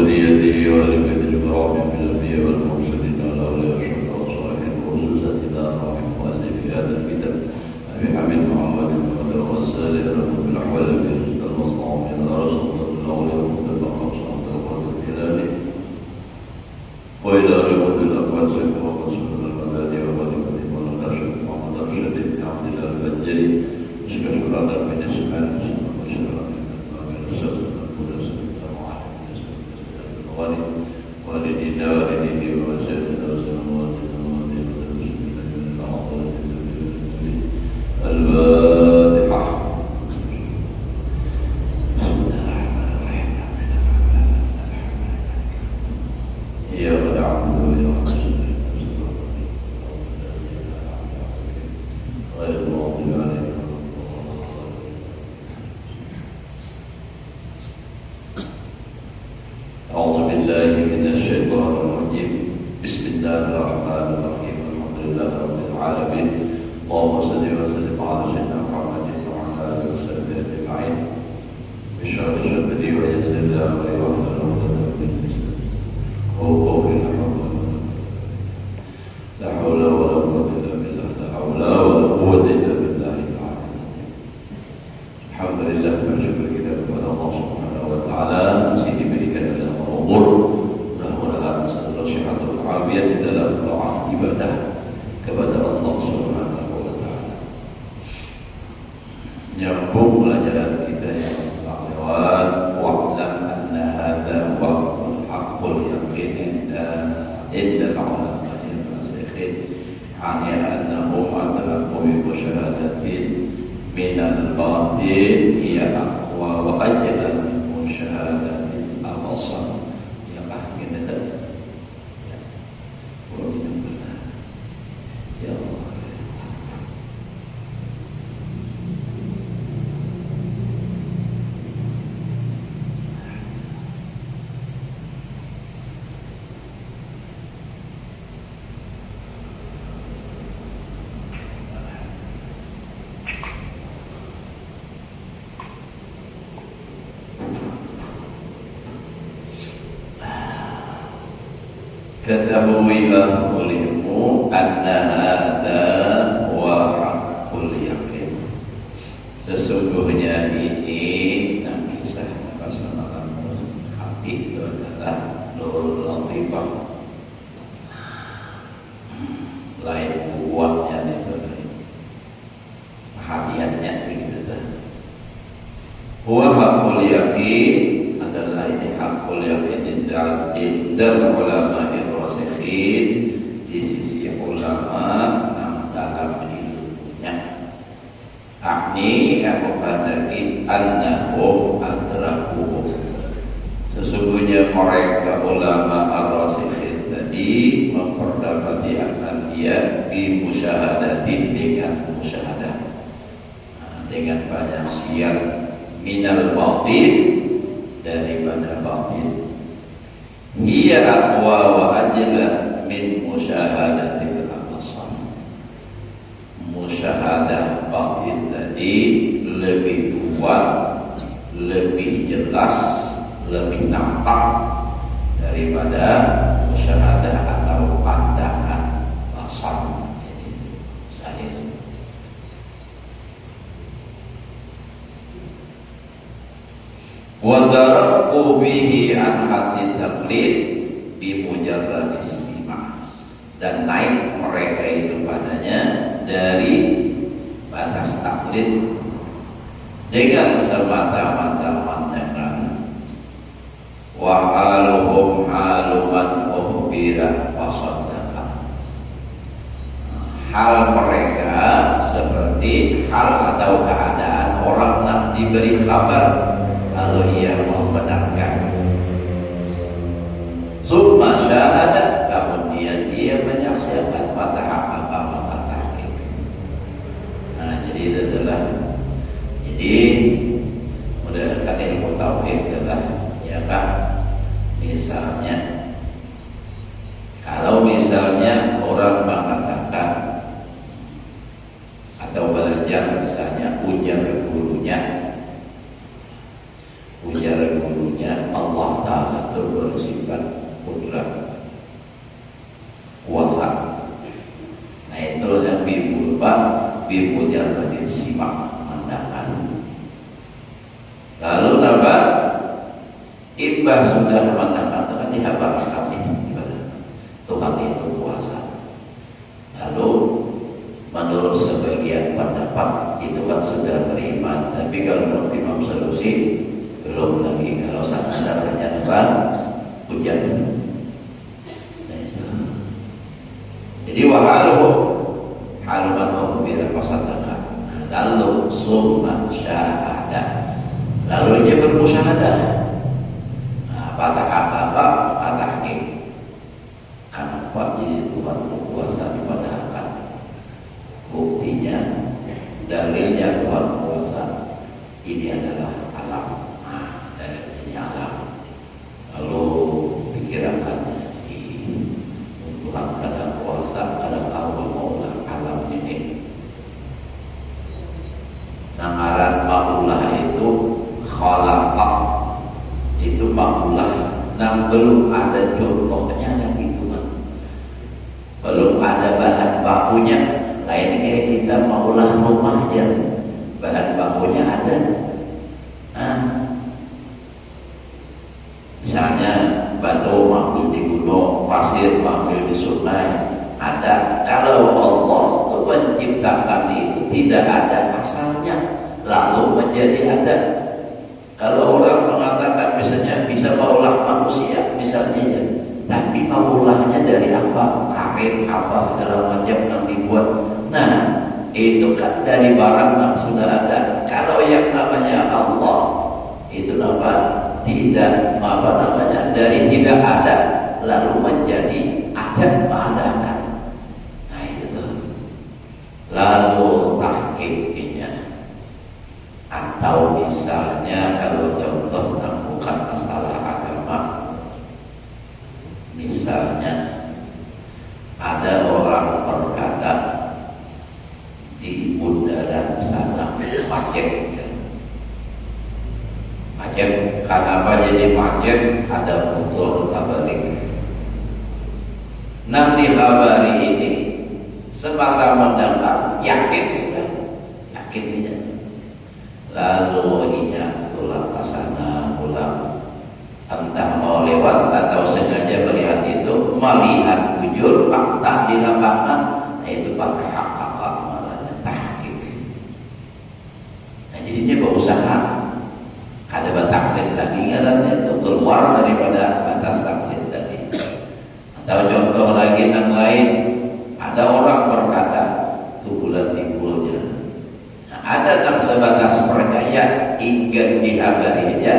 وذريته وآل بيت الكرام من الأنبياء والمرسلين والأولياء والشهداء والصالحين وخصوصا إلى روح مؤلف هذا الكتاب أبي حميد محمد بن الرسال له بالأحوال في المصنع من رسول الأولياء والمتبقى وصحبه وقدر الهلال وإلى رب الأقوال سيكون وقصر المبادئ وغالبة ونقاشة محمد رشد بن عبد الله البجري شكرا شكرا من اسماء والدينا والديه وسيدنا وسلم الفاتحة. بسم الله الرحمن الرحيم. إياك نعبد وإياك نستعين غير المغضوب عليهم. أعوذ بالله من الشيطان الرجيم. بسم الله الرحمن الرحيم. الحمد لله رب العالمين. اللهم صل وسلم على سيدنا محمد وعلى آله وصحبه أجمعين. بشر شبدي ويسر الله ويوحد عقدة من لساني وقولي لا حول ولا قوة إلا بالله. لا حول ولا قوة إلا بالله العلي العظيم. الحمد لله bersyukur kita kepada Allah Subhanahu wa taala masih diberikan dalam umur mudah-mudahan selalu sehat walafiat di dalam doa ibadah kepada Allah Subhanahu wa taala. Nyambung pelajaran kita yang lewat wa'lam anna hadza wa'ul haqqul yaqin inda ulama al-rasikhin hanya annahum atlaqu bi syahadatin min al-batil hiya aqwa wa ajla min syahadatin al-asal. Ya kah kita ya. Ya Allah. Ketahuilah olehmu anna hadza wa haqqul yaqin. Sesungguhnya ini kisah pasanganmu hati itu adalah nurul latifah. Lain kuatnya itu perhatiannya begitu. Wa haqqul yaqin adalah ini haqqul yaqin indal ulama di sisi ulama dalam ilmunya. Akni aku katakan annahum adraku. Sesungguhnya mereka ulama ar-rasikhin tadi memperdapati akan dia di musyahadatin dengan musyahadah, dengan banyak siar minal batin daripada batin. Hiya aqwa wa ajla min musyahadatil absar. Musyahadah batin tadi lebih kuat, lebih jelas, lebih nampak daripada musyahadah atau pandangan basar. Ini sahih. Wa daraqu bihi an haddit taqlid bi mujarrad istima', dan naik mereka itu padanya dari batas taklid dengan semata-mata mendengar. Wa haluhum haluman ukhbira wa saddaqa. Hal mereka seperti hal atau keadaan orang yang diberi kabar lalu ia membenarkan. Summa syahadat, kemudian dia menyaksikan fatah apa tahqiq. Nah, jadi itu adalah mudah-mudahan ilmu tauhid adalah ya kan, misalnya kalau misalnya orang mengatakan atau belajar misalnya ujar gurunya Allah Ta'ala itu berupa bimujar bagi simak mandangan. Lalu apa? Imbah sudah mandangan dengan dihabarkan Tuhan itu kuasa. Lalu menurut sebagian pendapat itu kan sudah beriman, tapi kalau menurut Imam Sanusi belum lagi. Kalau sadarnya apa? Hujan. Jadi wahaluhu haluman wahubira pasadaka. Lalu summa syahadah. Lalu dia bermusyahadah. Patah apa? Patah ini. Kenapa jadi Tuhan berkuasa dipadahkan? Buktinya, dalilnya Tuhan kuasa. Ini adalah alam. Dalilnya alam. Lalu pikirkan Tuhan kadang kuasa, kadang Allah maulah alam ini. Sangaran maulah itu khalaqah. Itu maulah. Nah, belum ada contohnya lagi Tuhan. Belum ada bahan bakunya. Lain kayak kita maulah rumah aja. Bahan bakunya ada. Misalnya batu mengambil di gunung, pasir mengambil di sungai, ada. Kalau Allah itu menciptakan itu tidak ada asalnya, lalu menjadi ada. Kalau orang mengatakan misalnya bisa maulah manusia, misalnya ya, tapi maulahnya dari apa? Karet, apa segala macam yang dibuat. Nah, itu kan dari barang yang sudah ada. Kalau yang namanya Allah itu tidak dari tidak ada lalu menjadi ada mengadakan. Nah itu. Lalu tahqiqnya. Atau misalnya kalau contoh bukan masalah agama, misalnya ada orang berkata di bundaran sana macet. Macet, kenapa jadi macet? Ada motor tabalik. Nanti habari ini semata mendengar, yakin sudah, yakin tidak. Lalu inya pulang ke sana, pulang entah mau lewat atau sengaja melihat itu, melihat bujur fakta di lapangan, itu pakai hak-hak malahnya tahqiq. Nah jadinya berusaha. Ada taklid lagi ngarannya itu keluar daripada batas taklid tadi. Atau contoh lagi yang lain, ada orang berkata itu bulan timbulnya. Nah, ada yang sebatas percaya ingin dihabari aja,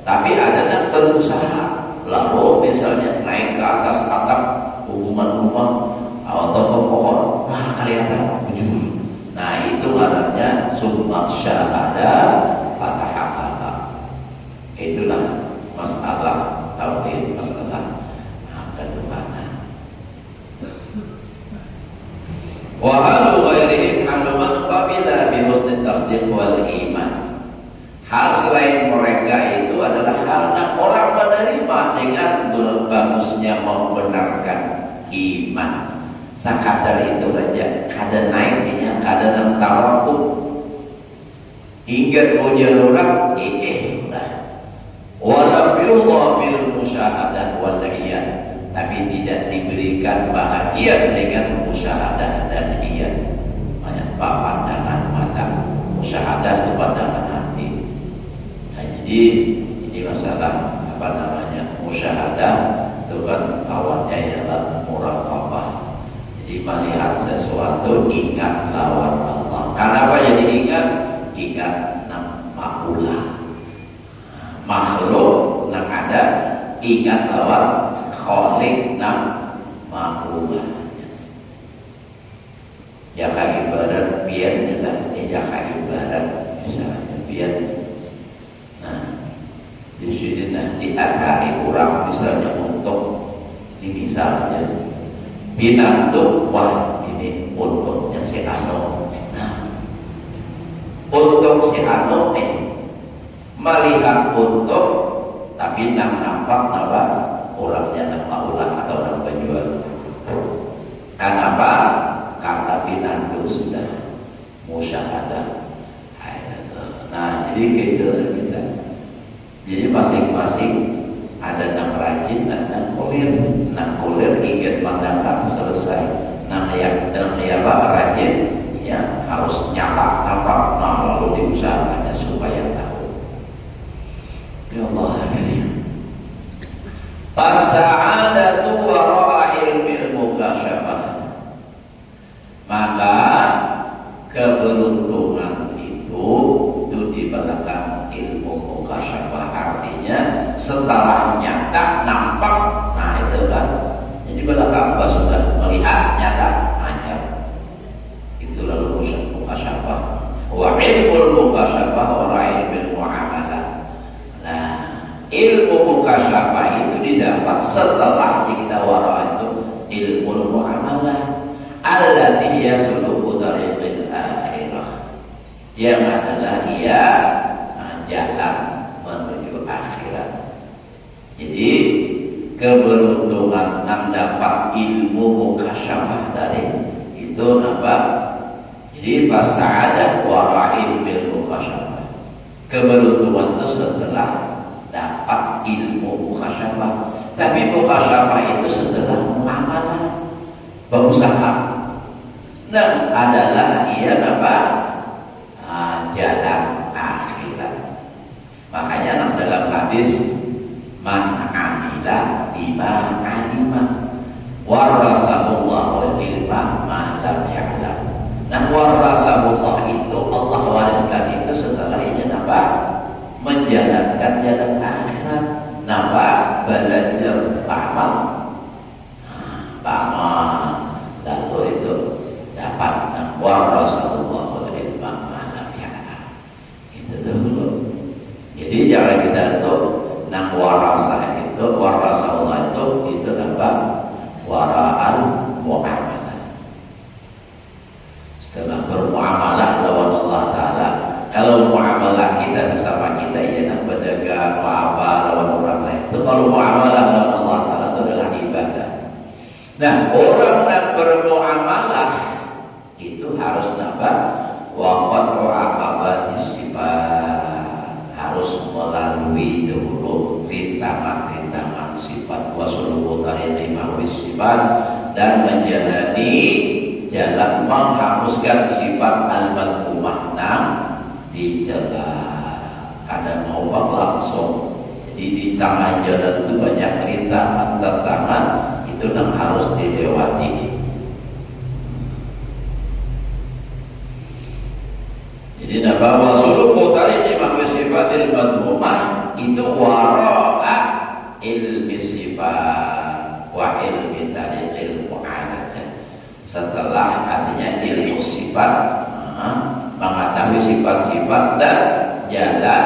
tapi ada yang berusaha. Lalu misalnya naik ke atas atap hubungan rumah atau ke pohon, wah kelihatan bujur. Nah itu namanya summa syahadah patah. Itulah masalah tauhid, masalah ketuhanan. Wa halu ghairihim halu man qabila bi husnil tasdiq wal iman. Hal selain mereka itu adalah halnya orang menerima dengan bagusnya membenarkan iman. Sakadar itu aja, kada naiknya, kada nang tawakkul. Hingga ujar orang, wala bilullah bil musyahadah wal iyan, tapi tidak diberikan bahagia dengan musyahadah dan iyan. Banyak pandangan mata, musyahadah itu pandangan hati. Nah, jadi ini masalah musyahadah itu kan awalnya ialah muraqabah. Jadi melihat sesuatu ingat lawan Allah. Kenapa jadi ingat? Ingat ma'ulah. Makhluk yang ada ingat lawan khalik nam ma'ulah. Jaka ibarat biar jelas, jaka ibarat misalnya biar. Nah, di sini nanti diatari orang misalnya untuk ini misalnya binatang, wah ini untuknya si Ano. Nah, untuk si Ano nih melihat untuk tapi nampak nama orangnya nama ulah atau orang penjual. Kenapa? Karena binatang musyahadah. Nah, jadi kita. Jadi masing-masing ada nang rajin, nang kulir. Nang kulir ingin mendapat selesai. Nang yang rajin, ya harus nyata nampak. Nah, lalu diusahakannya supaya tahu. Ya Allah, Fasa'adatu wara'a ilmil mukasyafah. Maka keberuntungan itu di belakang ilmu mukasyafah, artinya setelah nyata nampak. Nah itu kan, jadi belakang sudah melihat nyata aja. Itu lalu mukasyafah. Wa ilmul mukasyafah wa ilmul muamalah. Nah, ilmu mukasyafah itu didapat setelah kita wara itu ilmu muamalah allati yasluku tariqil akhirah, yang adalah ia jalan menuju akhirat. Jadi keberuntungan dapat ilmu mukasyafah tadi itu nampak. Jadi fasa'adah wara'il bil mukasyafah. Keberuntungan itu setelah dapat ilmu mukasyafah. Tapi mukasyafah itu setelah muamalah, berusaha. Dan adalah ia dapat jalan akhirat. Makanya dalam hadis, man amila bima alima warasahullahu ilma ma lam ya'lam. Nah, warasahullah itu Allah wariskan itu setelah ini dapat menjalankan jalan akhirat. Nampak belajar amal, lalu itu dapat warasahullahu ilma ma lam ya'lam. Itu dulu. Jadi jangan kita tuh nang warasah itu, warasah Allah itu dapat waraan muamalah. Setelah bermuamalah lawan Allah Ta'ala. Kalau muamalah kita sesama kita, ya nak berdagang apa lawan orang lain, itu kalau muamalah lawan Allah Ta'ala itu adalah ibadah. Nah, orang yang bermuamalah itu harus dapat waqad mu'aqabatis sifat, harus melalui dulu rintangan-rintangan sifat, wasuluhu tariqi mahwis sifat, dan menjalani jalan menghapuskan sifat al-madhumah dicegah. Kadang mau langsung. Jadi di tengah jalan itu banyak rintangan-tantangan, itu yang harus dilewati. Jadi napa wasuluhu tariqi mahwis sifatil madhumah itu wara'a ilmi sifat wa ilmi tariqil mu'alajah. Setelah artinya ilmu sifat, mengetahui sifat-sifat dan jalan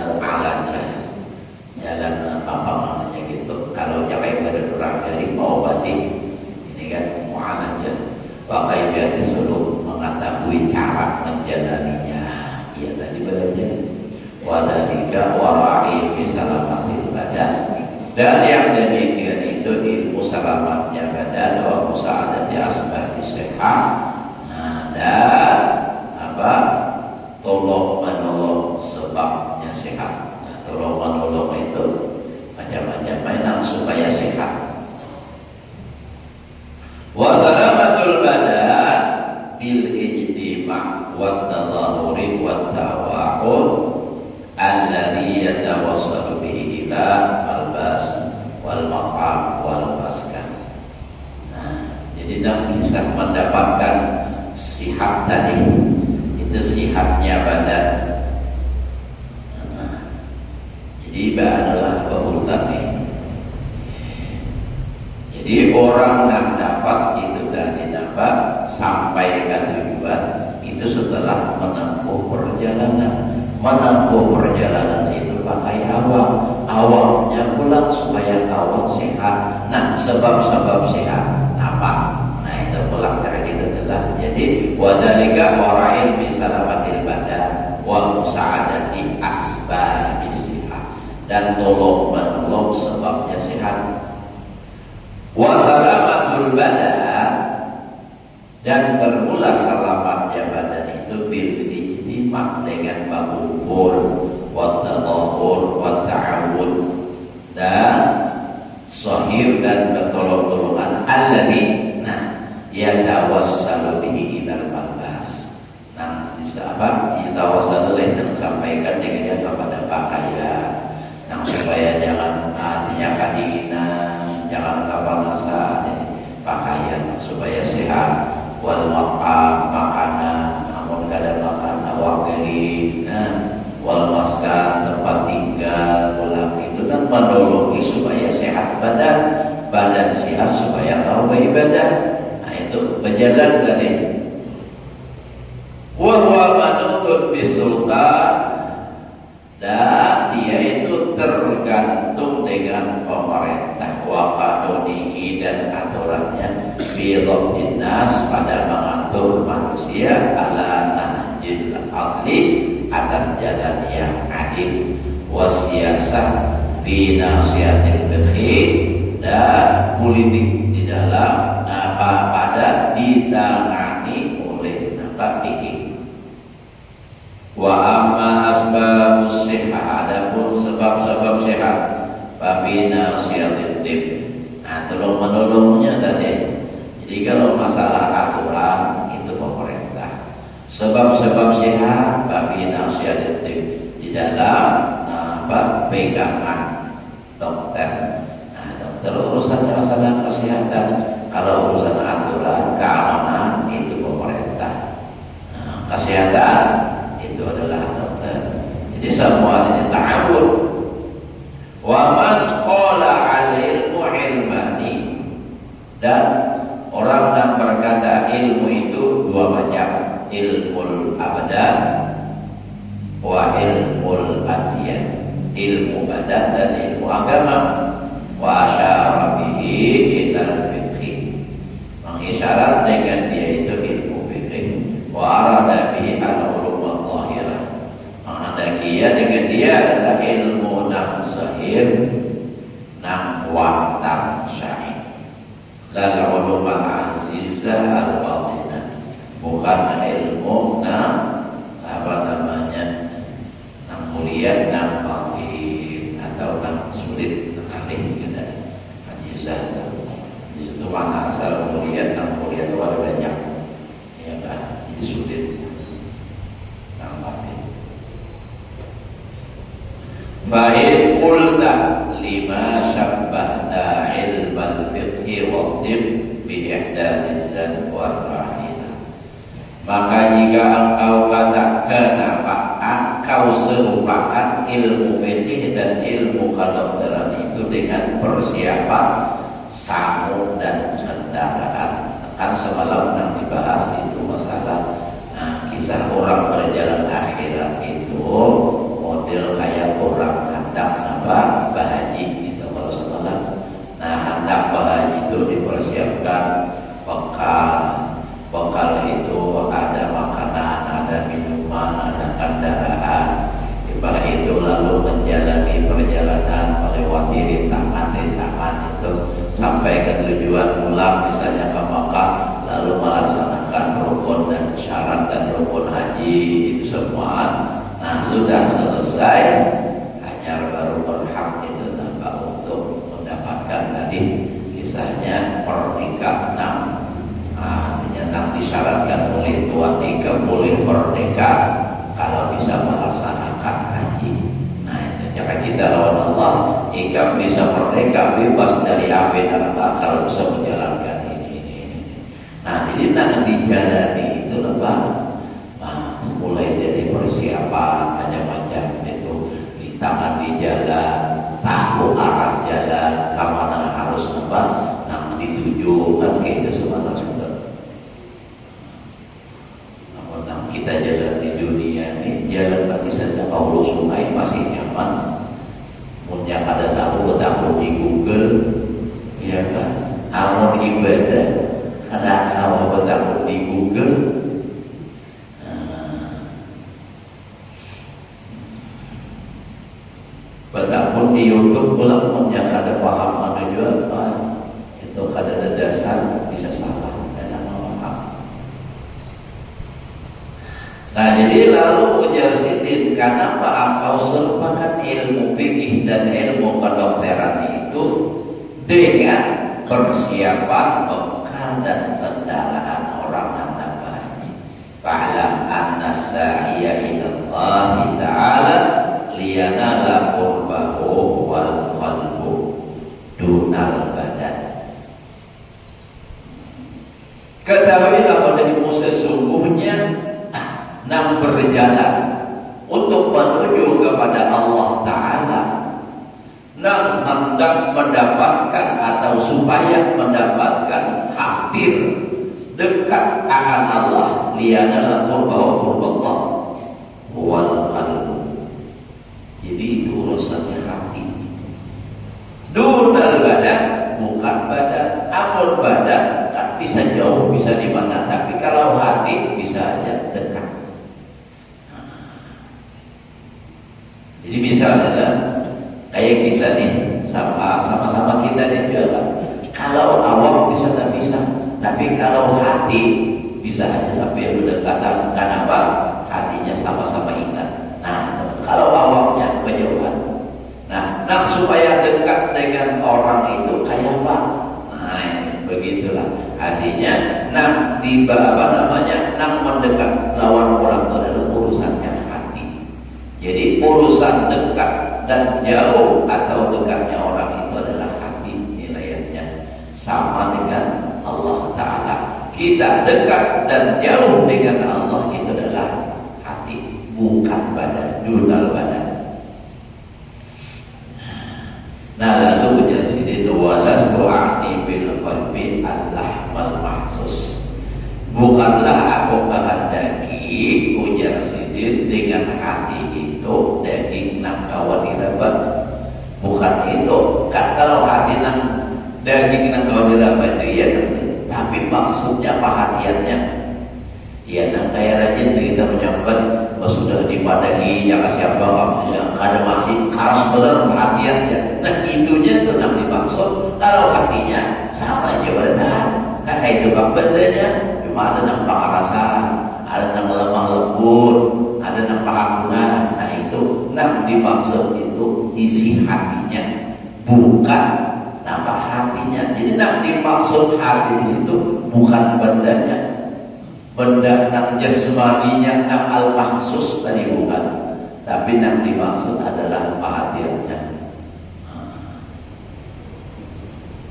mu'alajah, jalan apa namanya gitu. Kalau jangan pada orang dari mengobati ini kan mu'alajah. Pakai jadi selalu mengetahui cara menjalaninya. Ia tadi belajar wadalika wara'i bisalamatil badan. Dan yang demikian itu ilmu selamatnya badan wa musa'adati asbabis sehat. Nah, dan apa? Tolong menolong sebabnya sehat. Nah, tolong menolong itu macam-macam mainan supaya sehat. Wa salamatul badan bil ijtima' wa tadahuri wa tawa'ud alladhi yatawassalu bihi ila al-bas wal maqam wal maskan. Nah, jadi dalam kisah mendapatkan sihat tadi itu sihatnya badan. Nah, jadi adalah berurutan. Jadi orang yang dapat itu dari dapat sampai ke tujuan itu setelah menempuh perjalanan. Menempuh perjalanan itu pakai awalnya pulang supaya awal sehat. Nah, sebab-sebab sehat apa? Nah, itu pulang tadi itu adalah jadi wadalika wara'il bisalamatil badan wa musa'adati asbabis sihat, dan tolong menolong sebabnya sehat. Wa salamatul badan, dan bermula selamatnya wajah badan itu bil ijtima dengan berkumpul wa tadahur wa ta'awun dan sahir dan pertolong-tolongan alladhi yatawassalu bihi ilal malbas. Nah, apa? Yatawassalu yang sampaikan dengannya kepada pakaian. Nah, supaya jangan artinya kedinginan, jangan kepanasan, pakaian supaya sehat. Wal makanan, namun kada makan awak kering. Wal maskan tempat tinggal, pulang itu kan menolongi supaya sehat badan sehat supaya kau beribadah. Itu berjalan tadi. Wa huwa manutun bisultan, dan dia itu tergantung dengan pemerintah wa qadunihi dan aturannya fi dhabtin nas pada mengatur manusia ala nahjil adli atas jalan yang adil wasiyasah fi nasihatil fiqhi dan politik di dalam pada ditangani oleh fikih. Wa amma asbabus sihah, adapun sebab-sebab sehat babina nasihatil tib. Nah, tolong menolongnya tadi. Jadi kalau masalah aturan itu pemerintah. Sebab-sebab sehat babina nasihatil tib di dalam pegangan dokter. Nah, dokter urusannya masalah kesehatan. Kalau urusan aturan, keamanan itu pemerintah. Nah, kesehatan itu adalah dokter. Jadi semua ini ta'awun. Wa man qala al-ilmu ilmani, dan orang yang berkata ilmu itu dua macam, ilmul abdan wa ilmul adiyan, ilmu badan dan ilmu agama. Wa asyara bihi ilal isyarat dengan dia itu ilmu fikih. Wa arada bihi al-ulum al-zahirah, menghendaki dengan dia adalah ilmu nam sahir nam wa'tam syar'i, lal ulum al-azizah al-batinah, bukan ilmu nam nam mulia, nam batin atau nam sulit alih gitu. Azizah di situ mana asal mulia itu ada banyak, ya kan? Jadi sulit nampaknya. Fa'in qulta lima syabbahna ilmal fiqhi wa tib bi ihdathizan wa rahina, maka jika engkau katakan engkau serupakan ilmu fikih dan ilmu kedokteran itu dengan persiapan sahur dan kendaraan. Kan semalam yang dibahas itu masalah kisah orang berjalan akhirat itu model kayak orang hendak berhaji gitu kalau semalam. Nah, hendak berhaji itu dipersiapkan bekal itu ada makanan, ada minuman, ada kendaraan. Setelah itu lalu menjalani perjalanan melewati rintangan itu sampai ke tujuan pulang misalnya ke Makkah, lalu melaksanakan rukun dan syarat dan rukun haji itu semua. Nah, sudah selesai, hanya baru berhak itu tanpa untuk mendapatkan tadi kisahnya pernikahan. Artinya disyaratkan oleh tuan nikah boleh bernikah kalau bisa melaksanakan haji. Nah, itu cara kita lawan Allah. Ikam bisa merdeka bebas dari api neraka kalau bisa menjalankan ini. Nah, jadi nanti dijalani itu lebah. Nah, mulai dari persiapan macam-macam itu, di tangan di jalan, tahu arah jalan, kemana harus lebah. Nah, dituju kan gitu semua sudah. Nah, kita jalan di dunia ini, jalan bagi saja Allah sungai masih nyaman. Yang ada tahu di Google, ya kan? Amun ibadah, ada kamu tahu di Google. Betapun di YouTube pula pun yang ada paham ada juga itu ada dasar bisa salah dan paham. Nah, jadi lalu ujar Sidin, kenapa engkau serupakan ilmu fikih dan ilmu kedokteran itu dengan persiapan bekal dan kendaraan orang hendak berhaji? Fa'lam anna sa'iya ila Allah ta'ala liyanala qurbahu wal qalbu dunal badan. Ketahuilah olehmu sesungguhnya nam berjalan untuk menuju kepada Allah Ta'ala, nam hendak mendapatkan atau supaya mendapatkan hampir dekat akan Allah, lianalah qurballah wal qalbu. Jadi itu urusannya hati. Dunal badan, bukan badan. Amun badan kan bisa jauh, bisa di mana, tapi kalau hati bisa aja dekat. Jadi misalnya kayak kita nih, sama-sama kita nih juga. Kalau awam bisa tak bisa, tapi kalau hati bisa hanya sampai berdekatan. Kenapa? Hatinya sama-sama ingat. Nah, kalau awamnya kejauhan. Nah, supaya dekat dengan orang itu kayak apa? Nah, begitulah. Artinya, mendekat lawan orang itu adalah urusannya hati. Jadi urusan dekat dan jauh atau dekatnya orang itu adalah hati, nilainya sama dengan Allah Ta'ala. Kita dekat dan jauh dengan Allah itu adalah hati, bukan badan, dunal badan. Nah, lalu ujar Sidin, walastu a'ni bil qalbi al-lahmal mahsus. Bukanlah aku kehendaki, ujar Sidin, dengan hati itu daging nang kawan diraba. Bukan itu. Kan kalau hati nang daging nang kawan diraba itu ya, tapi maksudnya perhatiannya ya nang kayak rajin kita menyambut sudah dipadahi yang siapa maksudnya ada masih keras benar perhatiannya. Nah itunya itu nang dimaksud. Kalau hatinya sama aja bertahan. Kayak itu bang bendanya cuma ada nang pengarasaan, ada nang lemah lembut, ada nang pengampunan. Nah itu nang dimaksud itu isi hatinya, bukan nama hatinya. Jadi nang dimaksud hati di situ bukan bendanya. Benda nang jasmaninya nang al-mahsus tadi bukan, tapi nang dimaksud adalah perhatiannya.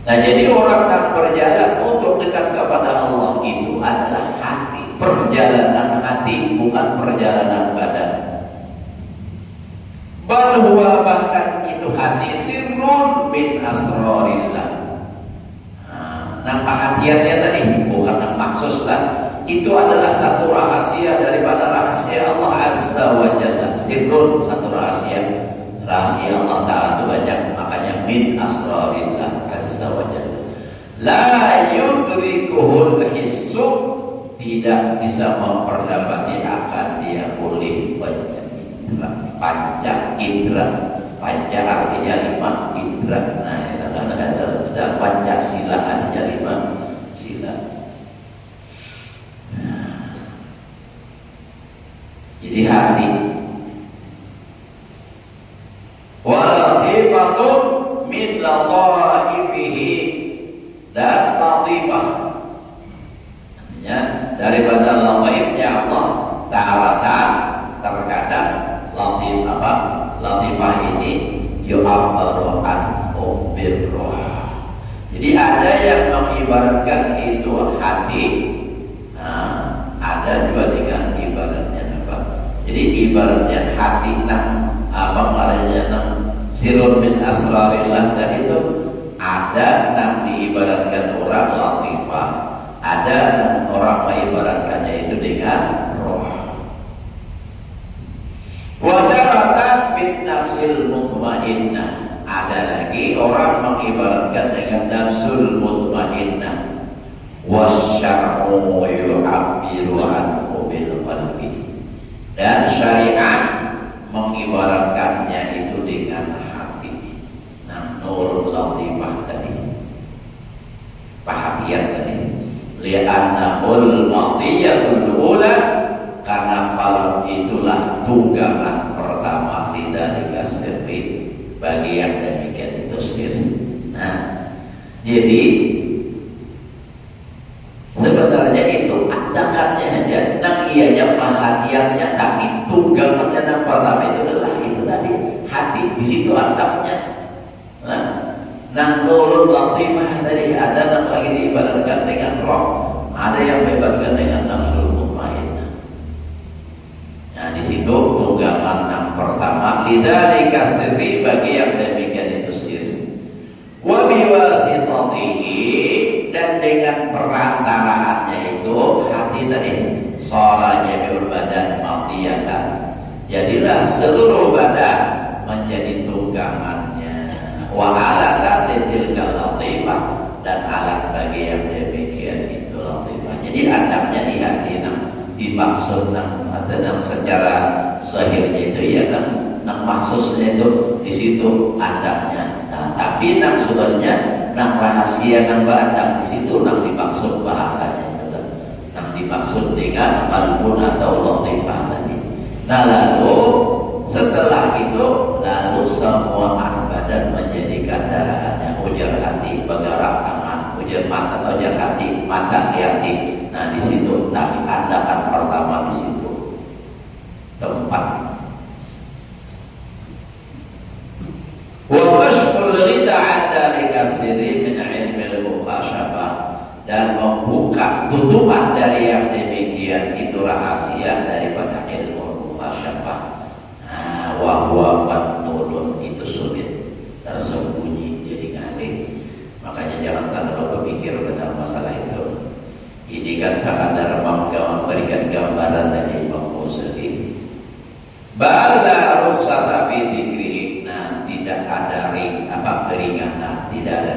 Nah jadi orang yang berjalan untuk dekat kepada Allah itu adalah hati, perjalanan hati, bukan perjalanan badan. Bahwa bahkan itu hati sirrun min asrarillah. Nang perhatiannya tadi bukan nang maksus lah. Itu adalah satu rahasia daripada rahasia Allah Azza wa Jalla. Sirrun, satu rahasia. Rahasia Allah Ta'ala itu banyak, makanya min asrarillah Azza wa Jalla. La yudrikuhul hissu, tidak bisa memperdapati akan dia oleh panca indra. Panca indra. Panca artinya 5 indra. Nah, ada Pancasila artinya 5 sila. Jadi hati walatifatu min lataifihi, dan latifah artinya daripada lataifnya Allah Ta'ala. Terkadang latifah ini yu'abbaru anhu birruh. Jadi ada yang mengibaratkan itu hati, nah, ada juga dengan ibaratnya apa? Jadi ibaratnya hati nang sirrun min asrarillah tadi itu ada nang diibaratkan orang latifah, ada nang orang mengibaratkannya itu dengan roh. Wadaratan bin nafsil mutmainnah, ada lagi orang mengibaratkan dengan nafsul mutmainnah. Wasyar'u yu'abbiru anhu bil qalbi, dan syariat mengibaratkannya itu dengan hati. Nah, nurul latifah tadi, perhatian tadi. Li'annahul matiyatul ula, karena Jadi sebenarnya itu adakannya aja, nang ianya perhatiannya, tapi tunggangannya yang pertama itu adalah itu tadi hati, di situ adabnya. Nang nurul latifah tadi ada nang lagi diibaratkan dengan roh, ada yang diibaratkan dengan nafsul mutmainnah. Nah di situ tunggangan yang pertama, lidzalika sirri, bagi yang demikian itu sirri. Wa biwasitatihi, dan dengan perantaraannya itu hati tadi soranya berbadan matiyakan, jadilah seluruh badan menjadi tunggangannya. Wa ala tatil latifah, dan alat bagi yang demikian itu latifah. Jadi adabnya di hati, dimaksud dan secara sahirnya itu ya nang maksudnya itu di situ adabnya. Nah, tapi nang sebenarnya nang rahasia nang adab di situ nang dimaksud bahasanya itu nang dimaksud dengan qalbun atau latifah tadi. Nah lalu setelah itu lalu semua badan menjadikan darahannya, ujar hati, bergerak tangan, ujar mata, ujar hati, mata hati. Nah di situ tapi adakan pertama di situ tempat. Wa mashqul ghida 'ala likasiri min 'ilmi al-muqasyafah, dan membuka tutupan dari yang demikian itu rahasia daripada ilmu muqasyafah. Wa huwa matnun, itu sulit, tersembunyi, jadi ngalih. Makanya jangan terlalu berpikir tentang masalah itu. Ini kan sekadar memberikan gambaran dari Imam Ghazali. Bala rukhsata fi dzikri, nah tidak ada keringanan, tidak ada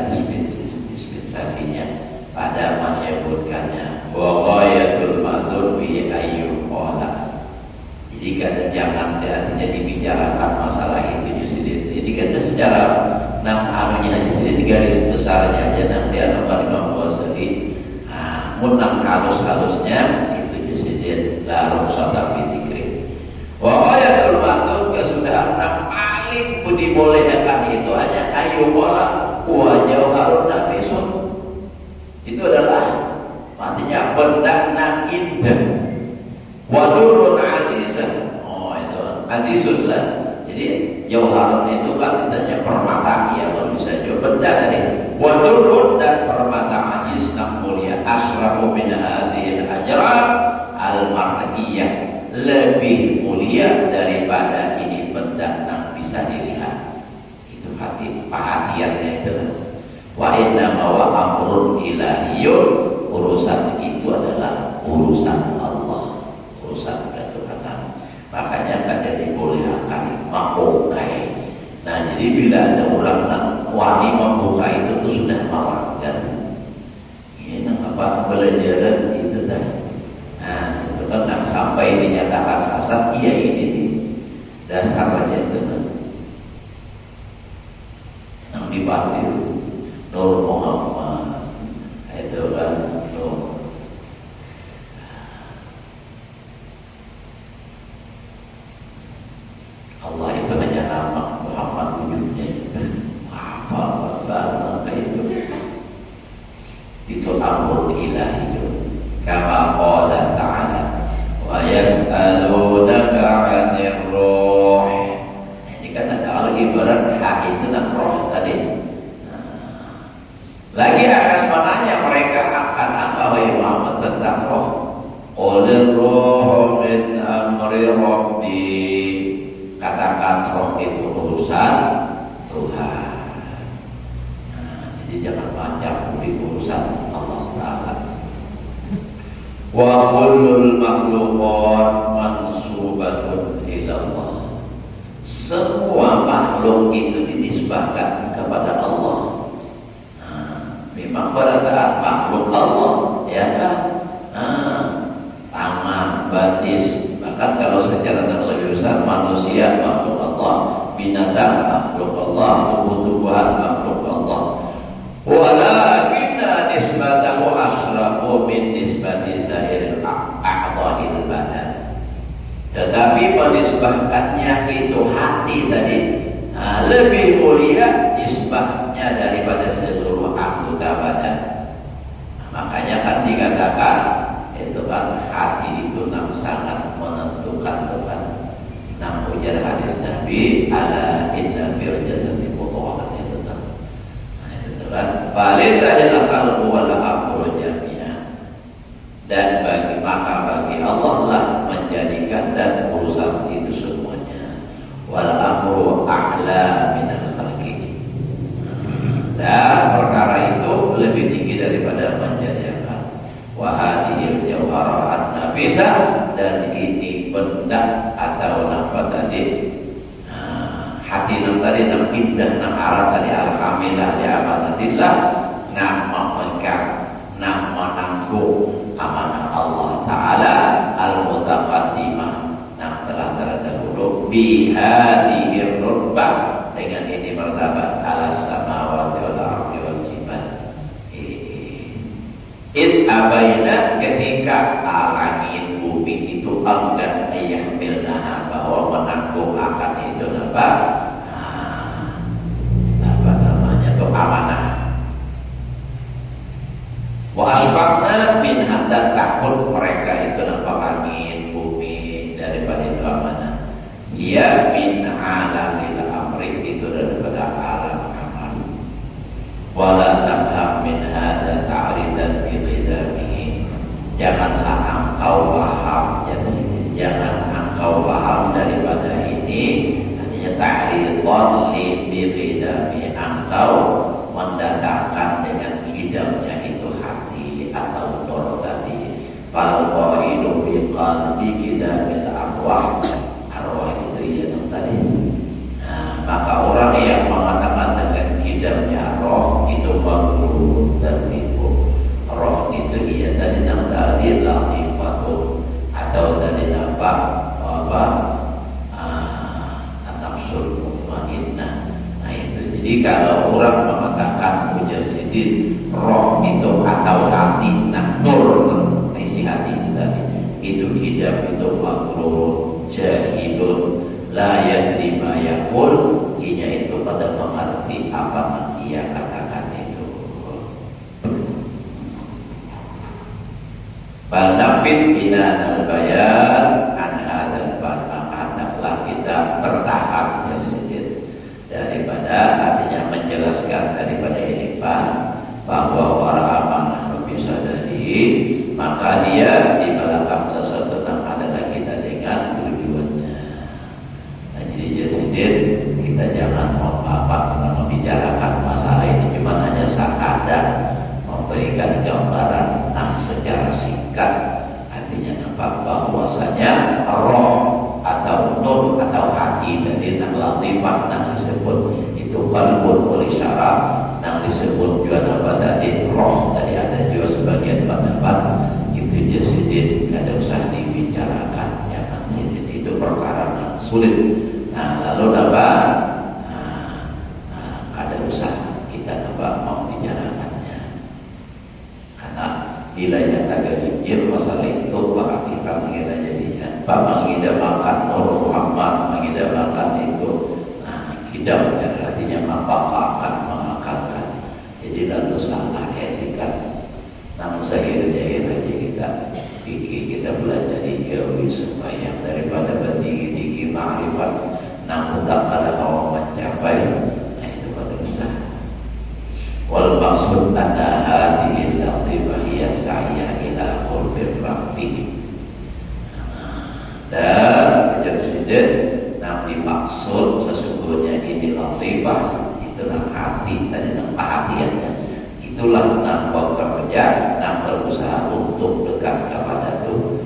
dispensasinya pada menyebutkannya. Wa ghayatul madhur bi ayyul qala. Jadi jangan artinya dibicarakan masalah itu sendiri. Jadi kan secara anunya aja sendiri, garis besarnya aja dia nomor Imam Ghazali. Munang halus-halusnya itu sendiri la rukhsata fi dzikri. Wa ayatul maqdud, kesudahan yang paling dibolehkan itu hanya ayu qala wa jauharun nafisun. Itu adalah artinya benda yang indah. Wadurun azizah. Oh itu azizun lah. Jadi jauharun itu kan katanya permata, ya kalau bisa juga benda tadi. Wadurun, dan permata aziz yang mulia. Asrafu min hadhil ajran al-mar'iyah, lebih mulia daripada ini benda yang bisa dilihat. Itu hati, perhatiannya itu. Wa inna ma wa amrun ilahiyun, urusan itu adalah urusan Allah, urusan ketuhanan. Makanya kan jadi bolehkan membukai. Nah jadi bila ada orang wani membuka itu tuh sudah melanggar. Ini apa pelajaran itu tadi. Nah itu kan sampai dinyatakan sasar, iya ini dasarnya itu yang dipanggil Nur Muhammad, itu kan Nur. Allah itu hanya nama, Muhammad wujudnya apa itu. Itu amrul ilahi. Kama qala ta'ala wa yas'alunaka 'anir ruh. Ini kan ada ibarat hak itu dan roh tadi. Lagi akan menanya mereka akan apa wahai Muhammad tentang roh. Qulir ruh min amri rabbi. Katakan roh itu urusan Tuhan. Nah, jadi jangan banyak di urusan Allah Ta'ala. Wa kullul makhluqat mansubatun ila Allah. Semua makhluk itu dinisbahkan kepada Allah. Memang pada saat makhluk Allah, ya kan? Tangan, batis, bahkan kalau secara lebih besar manusia makhluk Allah, binatang makhluk Allah, tumbuh-tumbuhan makhluk Allah. Walakinna nisbatahu asrafu min nisbati sairil a'dha'il badan. Tetapi menisbahkannya itu hati tadi lebih mulia nisbahnya daripada seluruh anggota anggota badan. Makanya kan dikatakan itu kan hati itu sangat menentukan Tuhan. Nah, ujar hadis Nabi, ala inna fil jasadi mudghah, itu kan. Nah, itu kan balillahil khalqu wal amru jami'a. Dan bagi Allah lah menjadikan dan urusan itu semuanya. Wal amru a'la minal khalqi. Dan perkara itu lebih tinggi daripada menjadikan. Wa hadhil jawharaat nafisah, dan ini benda atau apa tadi, hati nam tadi nam indah nam arab tadi alhamdulillah li amanatillah, nam memegang nam menanggung amanah Allah Ta'ala al-mutaqaddimah, nam telah terdahulu bihadihir rubbah, dengan ini martabat ala samawati wal ardi wal jibal. It abaina, ketika langit bumi itu enggan ayahmilnaha, bahwa menanggung akan itu apa namanya itu amanah. Wa asbaqna minha, dan takut mereka itu nampak langit bumi daripada itu amanah. Ya min alamil amri, itu daripada alam amal. Wala tabham min hadza ta'ridan bi qidamihi, janganlah engkau paham, jangan engkau paham daripada ini hanya ta'ridan bi qidami, engkau mendatangkan dengan hidupnya itu hati atau nur tadi. Fal qaidu bi qalbi qidamil arwah, arwah itu ya tadi. Nah, maka orang yang mengatakan dengan hidupnya roh itu baru tertipu. Roh itu ia tadi nam tadi latifatu, atau tadi apa nafsul mutmainnah. Nah itu, jadi kalau orang mengatakan ujar sidin roh itu atau hati, nah nur isi hati itu tadi, itu hidup itu makrur jahilun la yadri ma yaqul, ia itu pada mengerti apa yang ia katakan itu. Bal nafid inanal bayan an hadzal bab, hendaklah kita bertahan sedikit daripada, artinya menjelaskan daripada ini bahwa para amanah bisa dari, maka dia di belakang sesuatu yang adalah kita dengan tujuannya. Nah, jadi jadi kita jangan membicarakan masalah ini cuma hanya sekadar memberikan gambaran secara singkat, artinya nampak bahwasanya roh atau nur atau hati dari nang latifah nang disebut itu qalbun wal isyarah, nang disebut juga nama tadi roh, tadi ada juga sebagian pendapat itu jadi ada usah dibicarakan, ya kan, itu perkara yang sulit. Nah lalu apa ada usah kita coba membicarakannya, karena nilainya agak kecil masalah itu, maka kita mengira jadinya Pak mengira makan Nur Muhammad, mengira makan itu kita artinya apa akan mengakalkan, jadi lalu salah etika. Namun sehingga aja kita fikir, kita belajar jauhi supaya daripada bertinggi-tinggi ma'rifat namun tak ada mau mencapai, nah itu pada usaha. Wal maksud anna hadhihi al-latifah hiya sa'ya ila qurbir rabbih. Dan kejadian nabi maksud sesungguhnya ini latifah, itulah hati tadi, perhatiannya itulah nak bekerja, nak berusaha untuk dekat kepada Tuhan.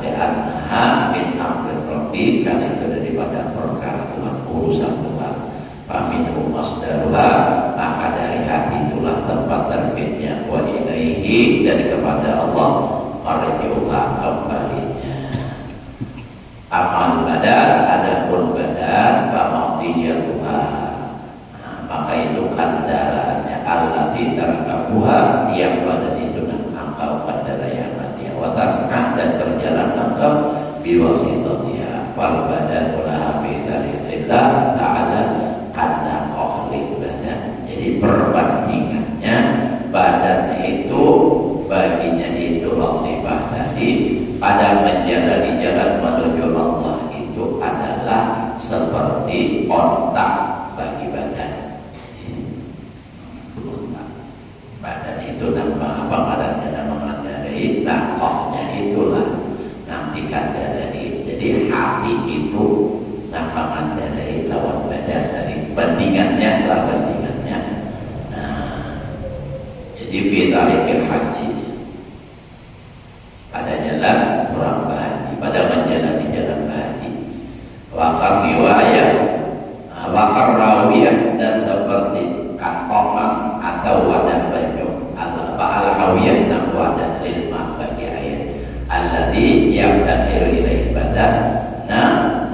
Lianha min amri rabbi, karena itu daripada perkara Tuhan, urusan Tuhan. Faminhu masdaruha, maka dari hati itulah tempat terbitnya. Wa ilaihi, dari kepada Allah marji'uha, kembalinya. Amal badan, adapun badan, famaqdiyatuha, maka itu kendaraannya allati tarkabuha, yang pada itu engkau kendara yang mati, watas'an, dan berjalan engkau biwasitatiha, fal badan ulaha fi tariqillah ta'ala, karena kohli badan. Jadi perbandingannya menjalani jalan menuju Allah itu adalah seperti otak bagi badan. Badan itu nama apa badannya nama dari nakohnya itulah nampikan dari. Jadi hati itu nama dari lawan badan dari bandingannya lah bandingannya. Nah, jadi bidarik haji pada jalan orang berhaji, pada menjalani jalan berhaji. Wakar riwayat, wakar rawiyah dan seperti katoman atau wadah baju al-hawiyah dan wadah lilma bagi air alladhi yabdahiru ilaih badan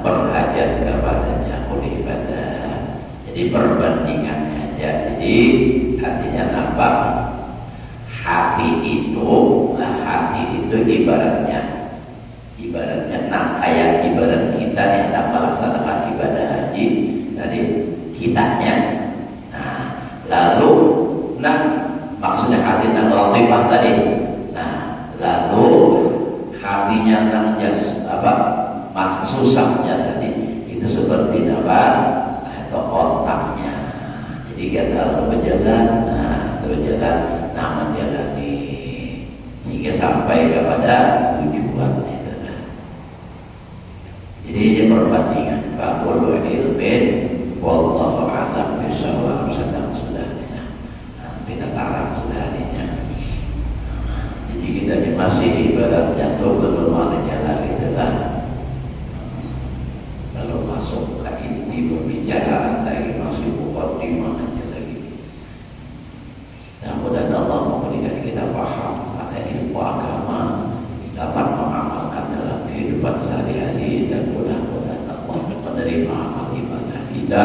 berhajat kepadanya oleh badan. Jadi perbandingannya aja. Jadi artinya nampak hati itu ibaratnya kayak ibarat kita yang hendak melaksanakan ibadah haji tadi kitanya. Lalu maksudnya hati nang latifah tadi. Lalu hatinya nang susahnya tadi itu seperti apa? Atau otaknya. Jadi kita berjalan, menjalani sehingga sampai kepada tujuan itu. Jadi ini perbandingan bahwa ilmin wallahu a'lam bishawab sedang sudah kita taraf sudah harinya. Jadi kita ini masih ibaratnya tuh belum ada lagi lah. Kalau masuk ke inti pembicaraan lagi masih mukadimah aja lagi. Mudah-mudahan Allah memberikan kita paham pada ilmu agama, dapat mengamalkan dalam kehidupan sehari-hari, dan mudah-mudahan Allah menerima amal ibadah kita